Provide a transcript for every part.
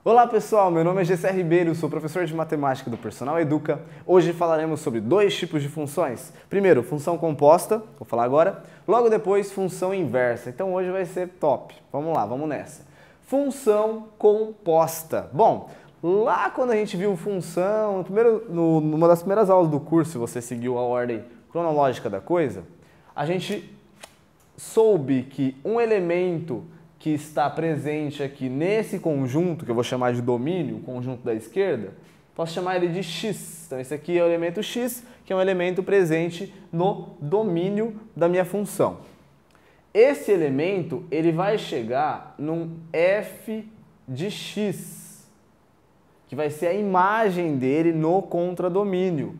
Olá pessoal, meu nome é Gessé Ribeiro, sou professor de matemática do Personal Educa. Hoje falaremos sobre dois tipos de funções. Primeiro, função composta, vou falar agora. Logo depois, função inversa. Então hoje vai ser top. Vamos lá, vamos nessa. Função composta. Bom, lá quando a gente viu função, numa das primeiras aulas do curso, se você seguiu a ordem cronológica da coisa, a gente soube que um elemento que está presente aqui nesse conjunto, que eu vou chamar de domínio, o conjunto da esquerda, posso chamar ele de x. Então esse aqui é o elemento x, que é um elemento presente no domínio da minha função. Esse elemento, ele vai chegar num f de x, que vai ser a imagem dele no contradomínio,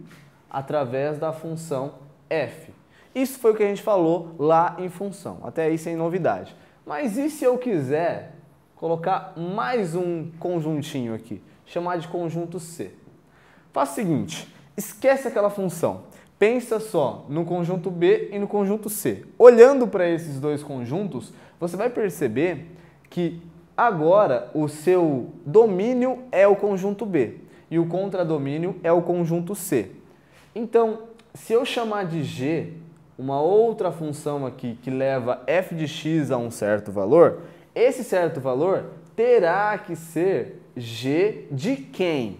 através da função f. Isso foi o que a gente falou lá em função, até aí sem novidade. Mas e se eu quiser colocar mais um conjuntinho aqui, chamar de conjunto C? Faz o seguinte, esquece aquela função, pensa só no conjunto B e no conjunto C. Olhando para esses dois conjuntos, você vai perceber que agora o seu domínio é o conjunto B e o contradomínio é o conjunto C. Então, se eu chamar de G, uma outra função aqui que leva f de x a um certo valor, esse certo valor terá que ser g de quem?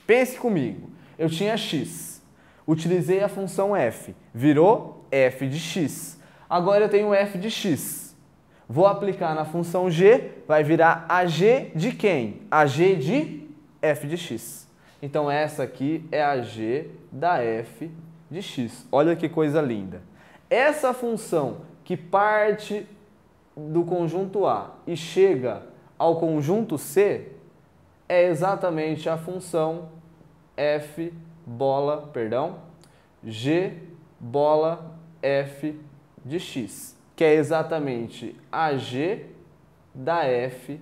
Pense comigo, eu tinha x, utilizei a função f, virou f de x. Agora eu tenho f de x, vou aplicar na função g, vai virar a g de quem? A g de f de x. Então essa aqui é a g da f de x. Olha que coisa linda. Essa função que parte do conjunto A e chega ao conjunto C é exatamente a função g bola f de x, que é exatamente a g da f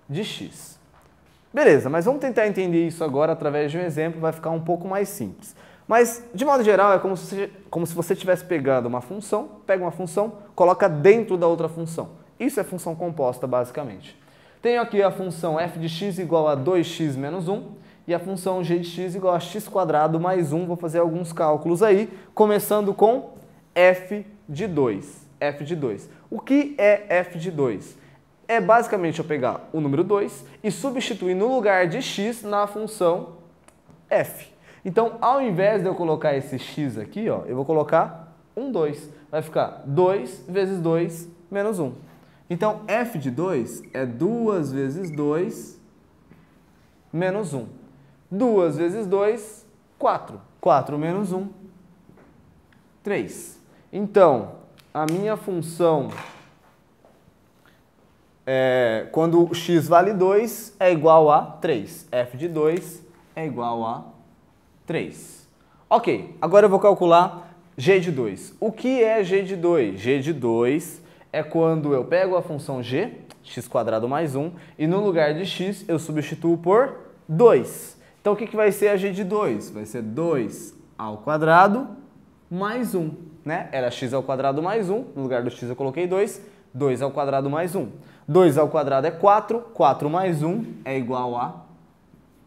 de x. Beleza, mas vamos tentar entender isso agora através de um exemplo, vai ficar um pouco mais simples. Mas, de modo geral, é como se você estivesse pegando uma função, pega uma função, coloca dentro da outra função. Isso é função composta, basicamente. Tenho aqui a função f de x igual a 2x menos 1 e a função g de x igual a x² mais 1. Vou fazer alguns cálculos aí, começando com f de 2. F de 2. O que é f de 2? É basicamente eu pegar o número 2 e substituir no lugar de x na função f. Então, ao invés de eu colocar esse x aqui, ó, eu vou colocar 2. Vai ficar 2 vezes 2 menos 1. Então, f de 2 é 2 vezes 2 menos 1. 2 vezes 2, 4. 4 menos 1, 3. Então, a minha função, quando o x vale 2, é igual a 3. f de 2 é igual a 3. Ok, agora eu vou calcular g de 2. O que é g de 2? G de 2 é quando eu pego a função g, x² mais 1, e no lugar de x eu substituo por 2. Então o que vai ser a g de 2? Vai ser 2 ao quadrado mais 1. Né? Era x² mais 1, no lugar do x eu coloquei 2, 2 ao quadrado mais 1. 2 ao quadrado é 4, 4 mais 1 é igual a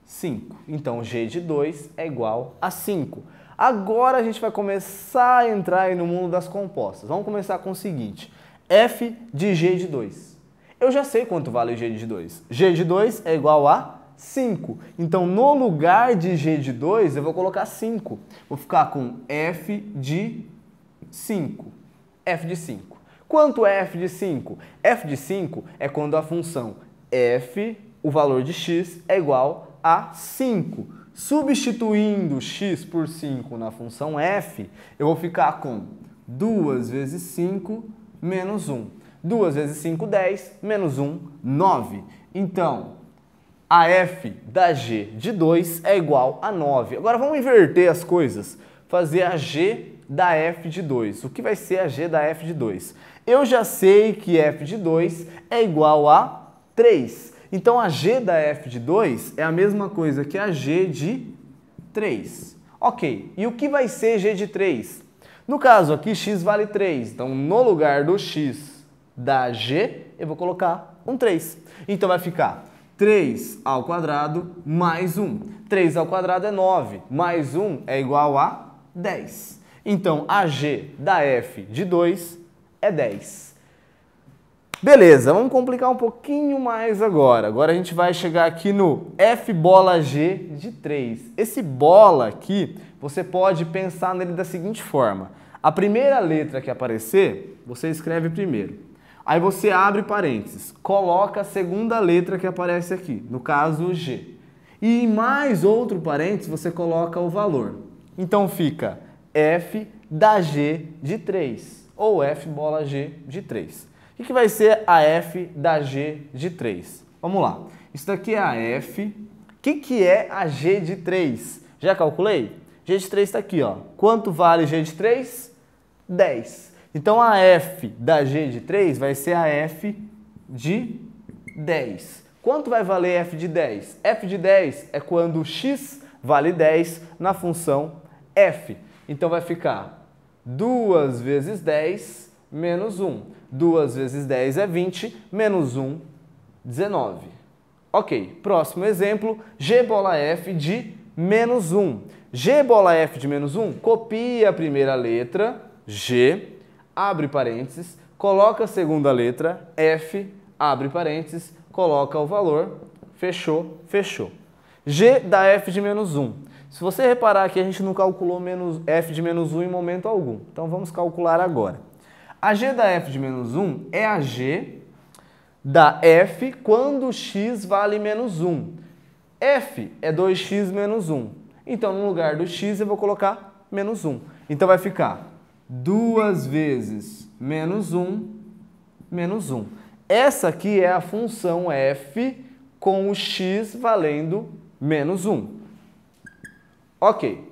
5. Então, g de 2 é igual a 5. Agora a gente vai começar a entrar aí no mundo das compostas. Vamos começar com o seguinte. F de g de 2. Eu já sei quanto vale g de 2. G de 2 é igual a 5. Então, no lugar de g de 2, eu vou colocar 5. Vou ficar com f de 5. F de 5. Quanto é f de 5? F de 5 é quando a função f, o valor de x, é igual a 5. Substituindo x por 5 na função f, eu vou ficar com 2 vezes 5 menos 1. 2 vezes 5, 10, menos 1, 9. Então, a f da g de 2 é igual a 9. Agora vamos inverter as coisas, fazer a g da f de 2. O que vai ser a g da f de 2? Eu já sei que f de 2 é igual a 3. Então, a g da f de 2 é a mesma coisa que a g de 3. Ok, e o que vai ser g de 3? No caso aqui, x vale 3. Então, no lugar do x da g, eu vou colocar um 3. Então, vai ficar 3 ao quadrado mais 1. 3 ao quadrado é 9, mais 1 é igual a 10. Então, a g da f de 2 é 10. Beleza, vamos complicar um pouquinho mais agora. Agora a gente vai chegar aqui no f bola g de 3. Esse bola aqui, você pode pensar nele da seguinte forma. A primeira letra que aparecer, você escreve primeiro. Aí você abre parênteses, coloca a segunda letra que aparece aqui, no caso o g. E em mais outro parênteses, você coloca o valor. Então fica f da g de 3, ou f bola g de 3. O que vai ser a f da g de 3? Vamos lá. Isso daqui é a f. O que é a g de 3? Já calculei? G de 3 está aqui, ó. Quanto vale g de 3? 10. Então a f da g de 3 vai ser a f de 10. Quanto vai valer f de 10? F de 10 é quando x vale 10 na função f. Então vai ficar 2 vezes 10 menos 1. 2 vezes 10 é 20, menos 1, 19. Ok, próximo exemplo, g bola f de menos 1. G bola f de menos 1, copia a primeira letra, g, abre parênteses, coloca a segunda letra, f, abre parênteses, coloca o valor, fechou, fechou. G da f de menos 1. Se você reparar que a gente não calculou f de menos 1 em momento algum, então vamos calcular agora. A g da f de menos 1 é a g da f quando x vale menos 1. F é 2x menos 1. Então, no lugar do x, eu vou colocar menos 1. Então, vai ficar 2 vezes menos 1, menos 1. Essa aqui é a função f com o x valendo menos 1. Ok.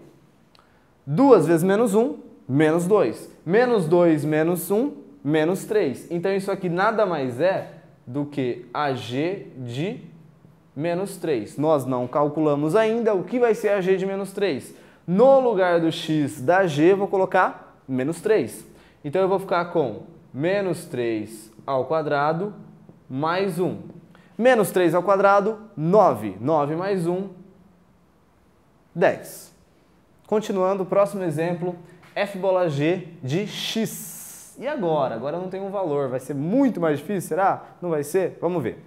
2 vezes menos 1, menos 2. Menos 2 menos 1, menos 3. Então, isso aqui nada mais é do que a g de menos 3. Nós não calculamos ainda o que vai ser a g de menos 3. No lugar do x da g, eu vou colocar menos 3. Então, eu vou ficar com menos 3 ao quadrado mais 1. Menos 3 ao quadrado, 9. 9 mais 1, 10. Continuando, o próximo exemplo, f bola g de x. E agora? Agora não tem um valor, vai ser muito mais difícil, será? Não vai ser? Vamos ver.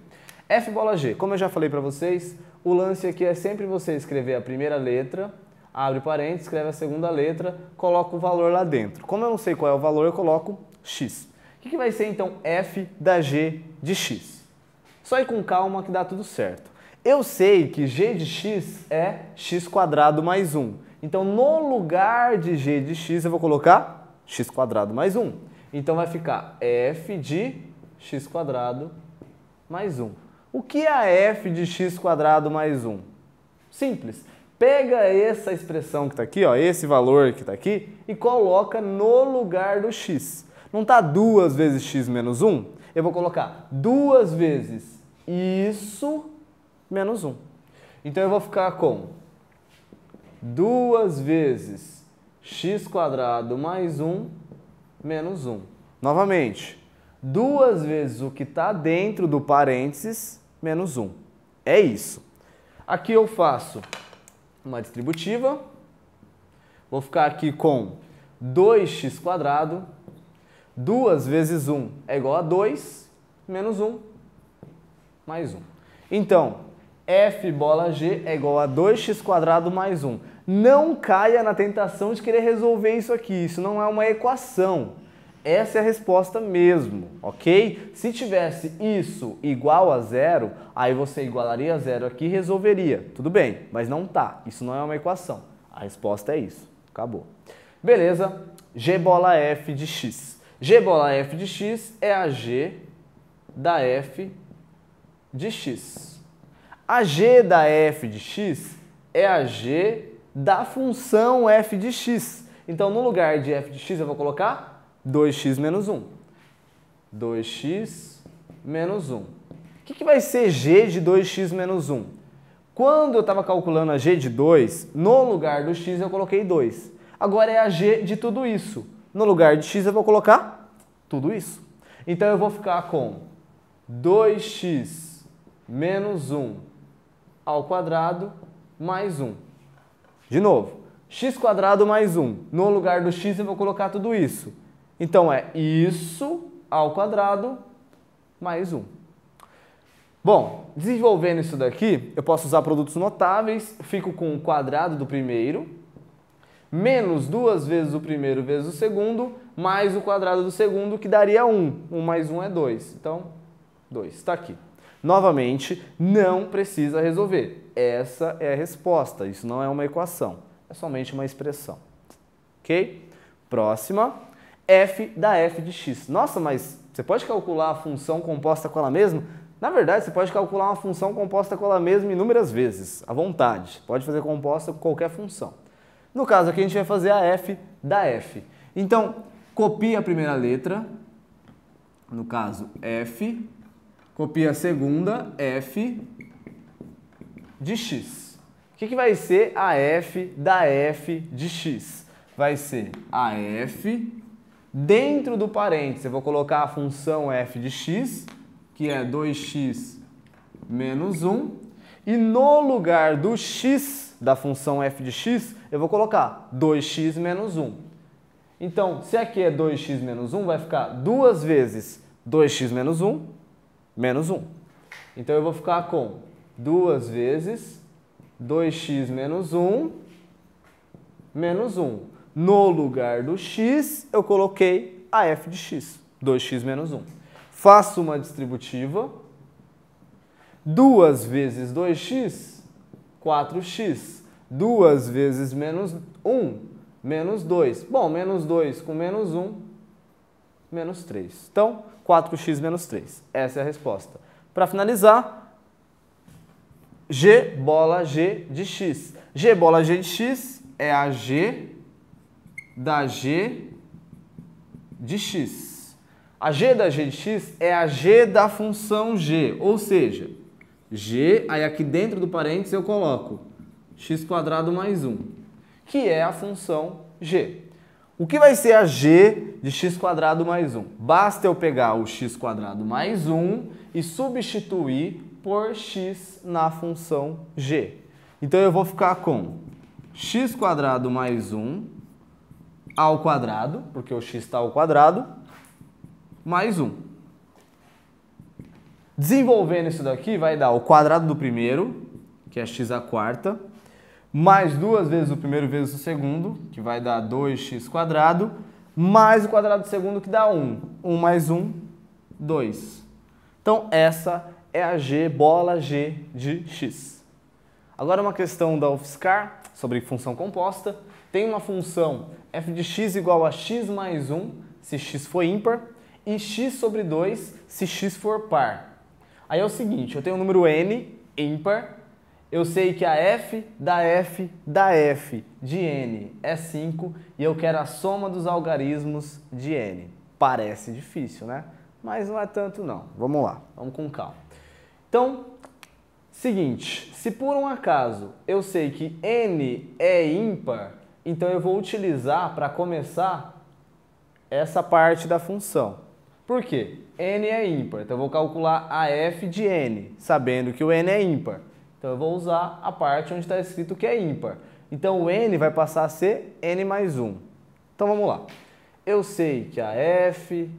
F bola g, como eu já falei para vocês, o lance aqui é sempre você escrever a primeira letra, abre parênteses, escreve a segunda letra, coloca o valor lá dentro. Como eu não sei qual é o valor, eu coloco x. O que vai ser então f da g de x? Só ir com calma que dá tudo certo. Eu sei que g de x é x² mais 1. Então, no lugar de g de x, eu vou colocar x² mais 1. Então, vai ficar f de x² mais 1. O que é a f de x² mais 1? Simples. Pega essa expressão que está aqui, ó, esse valor que está aqui, e coloca no lugar do x. Não está 2 vezes x menos 1? Eu vou colocar 2 vezes isso menos 1. Então, eu vou ficar com 2 vezes x² mais 1 menos 1. Novamente, 2 vezes o que está dentro do parênteses menos 1. É isso. Aqui eu faço uma distributiva. Vou ficar aqui com 2x². 2 vezes 1 é igual a 2, menos 1, mais 1. Então, f bola g é igual a 2x² mais 1. Não caia na tentação de querer resolver isso aqui. Isso não é uma equação. Essa é a resposta mesmo, ok? Se tivesse isso igual a 0, aí você igualaria a 0 aqui e resolveria. Tudo bem, mas não tá. Isso não é uma equação. A resposta é isso. Acabou. Beleza? G bola f de x. G bola f de x é a g da f de x. A g da f de x é a g da função f de x. Então, no lugar de f de x, eu vou colocar 2x menos 1. 2x menos 1. O que vai ser g de 2x menos 1? Quando eu estava calculando a g de 2, no lugar do x eu coloquei 2. Agora é a g de tudo isso. No lugar de x eu vou colocar tudo isso. Então, eu vou ficar com 2x menos 1 ao quadrado mais 1. De novo, x² mais 1. No lugar do x eu vou colocar tudo isso. Então é isso ao quadrado mais 1. Bom, desenvolvendo isso daqui, eu posso usar produtos notáveis, fico com o quadrado do primeiro, menos 2 vezes o primeiro vezes o segundo, mais o quadrado do segundo, que daria 1. 1 mais 1 é 2. Então, 2. Está aqui. Novamente, não precisa resolver. Essa é a resposta. Isso não é uma equação. É somente uma expressão. Ok? Próxima. F da f de x. Nossa, mas você pode calcular a função composta com ela mesma? Na verdade, você pode calcular uma função composta com ela mesma inúmeras vezes, à vontade. Pode fazer composta com qualquer função. No caso aqui, a gente vai fazer a f da f. Então, copia a primeira letra, no caso f, copia a segunda, f de x. O que vai ser a f da f de x? Vai ser a f dentro do parênteses. Eu vou colocar a função f de x, que é 2x menos 1. E no lugar do x da função f de x, eu vou colocar 2x menos 1. Então, se aqui é 2x menos 1, vai ficar 2 vezes 2x menos 1, menos 1. Então, eu vou ficar com 2 vezes 2x menos 1, menos 1. No lugar do x, eu coloquei a f de x, 2x menos 1. Faço uma distributiva. 2 vezes 2x, 4x. 2 vezes menos 1, menos 2. Bom, menos 2 com menos 1, menos 3. Então, 4x menos 3. Essa é a resposta. Para finalizar, g bola g de x. G bola g de x é a g da g de x. A g da g de x é a g da função g, ou seja, g, aí aqui dentro do parênteses eu coloco x² mais 1, que é a função g. O que vai ser a g de x² mais 1? Basta eu pegar o x² mais 1 e substituir por x na função g. Então eu vou ficar com x² mais 1 ao quadrado, porque o x está ao quadrado, mais 1. Desenvolvendo isso daqui, vai dar o quadrado do primeiro, que é x², mais 2 vezes o primeiro vezes o segundo, que vai dar 2x², mais o quadrado do segundo, que dá 1. 1 mais 1, 2. Então, essa é a g bola g de x. Agora, uma questão da UFSCar sobre função composta. Tem uma função f de x igual a x mais 1, se x for ímpar, e x sobre 2, se x for par. Aí é o seguinte, eu tenho o número n, ímpar, eu sei que a f da f da f de n é 5 e eu quero a soma dos algarismos de n. Parece difícil, né? Mas não é tanto não. Vamos lá, vamos com calma. Então, seguinte, se por um acaso eu sei que n é ímpar, então eu vou utilizar para começar essa parte da função. Por quê? N é ímpar, então eu vou calcular a f de n, sabendo que o n é ímpar. Então eu vou usar a parte onde está escrito que é ímpar. Então o n vai passar a ser n mais 1. Então vamos lá. Eu sei que a f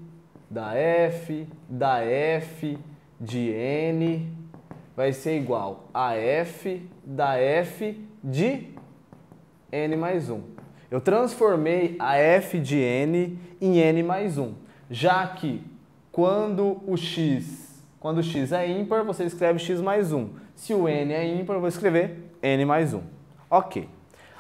da f da f de n vai ser igual a f da f de n mais 1. Eu transformei a f de n em n mais 1, já que quando o x é ímpar, você escreve x mais 1. Se o n é ímpar, eu vou escrever n mais 1. Ok.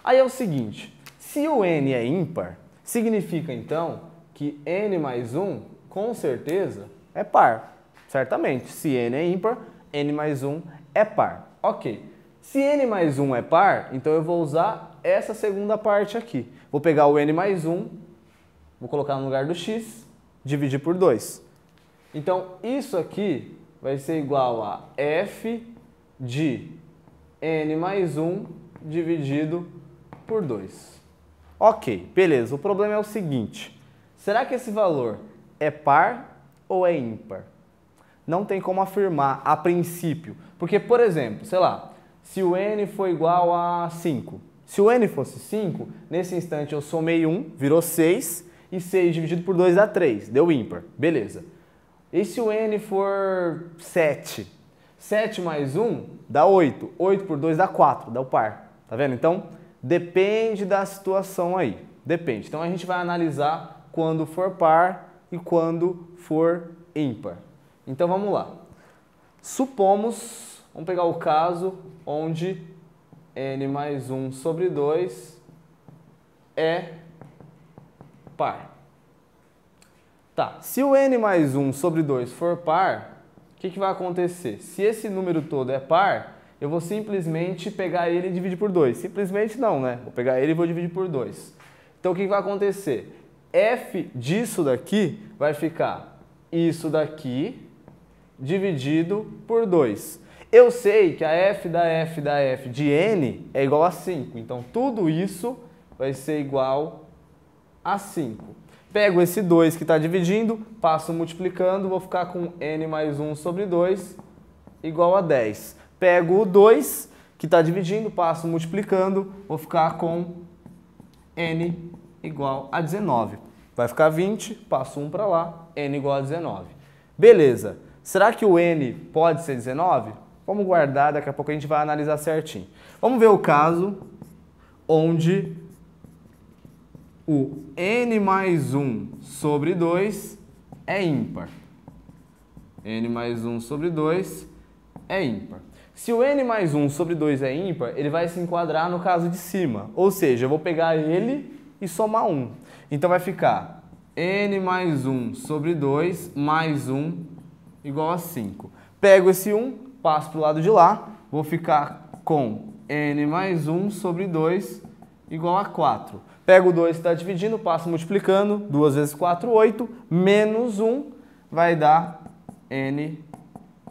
Aí é o seguinte, se o n é ímpar, significa então que n mais 1, com certeza, é par. Certamente, se n é ímpar, n mais 1 é par. Ok. Se n mais 1 é par, então eu vou usar essa segunda parte aqui. Vou pegar o n mais 1, vou colocar no lugar do x, dividir por 2. Então, isso aqui vai ser igual a f de n mais 1 dividido por 2. Ok, beleza. O problema é o seguinte. Será que esse valor é par ou é ímpar? não tem como afirmar a princípio. Porque, por exemplo, sei lá, se o n for igual a 5, se o n fosse 5, nesse instante eu somei 1, virou 6, e 6 dividido por 2 dá 3, deu ímpar, beleza. E se o n for 7? 7 mais 1 dá 8, 8 por 2 dá 4, dá o par, tá vendo? Então, depende da situação aí, depende. Então, a gente vai analisar quando for par e quando for ímpar. Então, vamos lá. Supomos, vamos pegar o caso onde n mais 1 sobre 2 é par. Tá, se o n mais 1 sobre 2 for par, o que vai acontecer? Se esse número todo é par, eu vou simplesmente pegar ele e dividir por 2. Simplesmente não, né? Vou pegar ele e vou dividir por 2. Então, o que vai acontecer? F disso daqui vai ficar isso daqui dividido por 2. Eu sei que a f da f da f de n é igual a 5. Então, tudo isso vai ser igual a 5. Pego esse 2 que está dividindo, passo multiplicando, vou ficar com n mais 1 sobre 2 igual a 10. Pego o 2 que está dividindo, passo multiplicando, vou ficar com n igual a 19. Vai ficar 20, passo 1 para lá, n igual a 19. Beleza. Será que o n pode ser 19? Vamos guardar, daqui a pouco a gente vai analisar certinho. Vamos ver o caso onde o n mais 1 sobre 2 é ímpar. N mais 1 sobre 2 é ímpar. Se o n mais 1 sobre 2 é ímpar, ele vai se enquadrar no caso de cima. Ou seja, eu vou pegar ele e somar 1. Então vai ficar n mais 1 sobre 2 mais 1 igual a 5. Pego esse 1, passo para o lado de lá, vou ficar com n mais 1 sobre 2 igual a 4. Pego o 2 que está dividindo, passo multiplicando, 2 vezes 4, 8, menos 1 vai dar n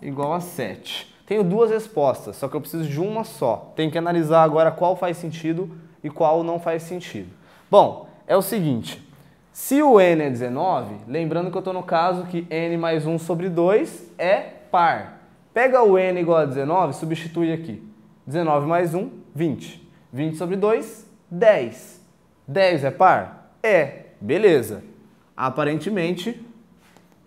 igual a 7. Tenho duas respostas, só que eu preciso de uma só. Tenho que analisar agora qual faz sentido e qual não faz sentido. Bom, é o seguinte, se o n é 19, lembrando que eu estou no caso que n mais 1 sobre 2 é par. Pega o n igual a 19, substitui aqui. 19 mais 1, 20. 20 sobre 2, 10. 10 é par? É. Beleza. Aparentemente,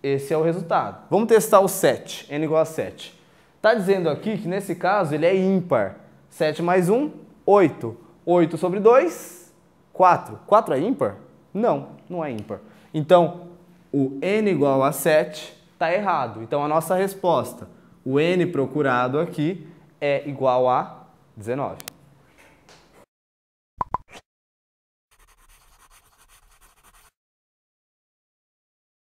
esse é o resultado. Vamos testar o 7, n igual a 7. Está dizendo aqui que nesse caso ele é ímpar. 7 mais 1, 8. 8 sobre 2, 4. 4 é ímpar? Não, não é ímpar. Então, o n igual a 7 está errado. Então, a nossa resposta, o n procurado aqui, é igual a 19.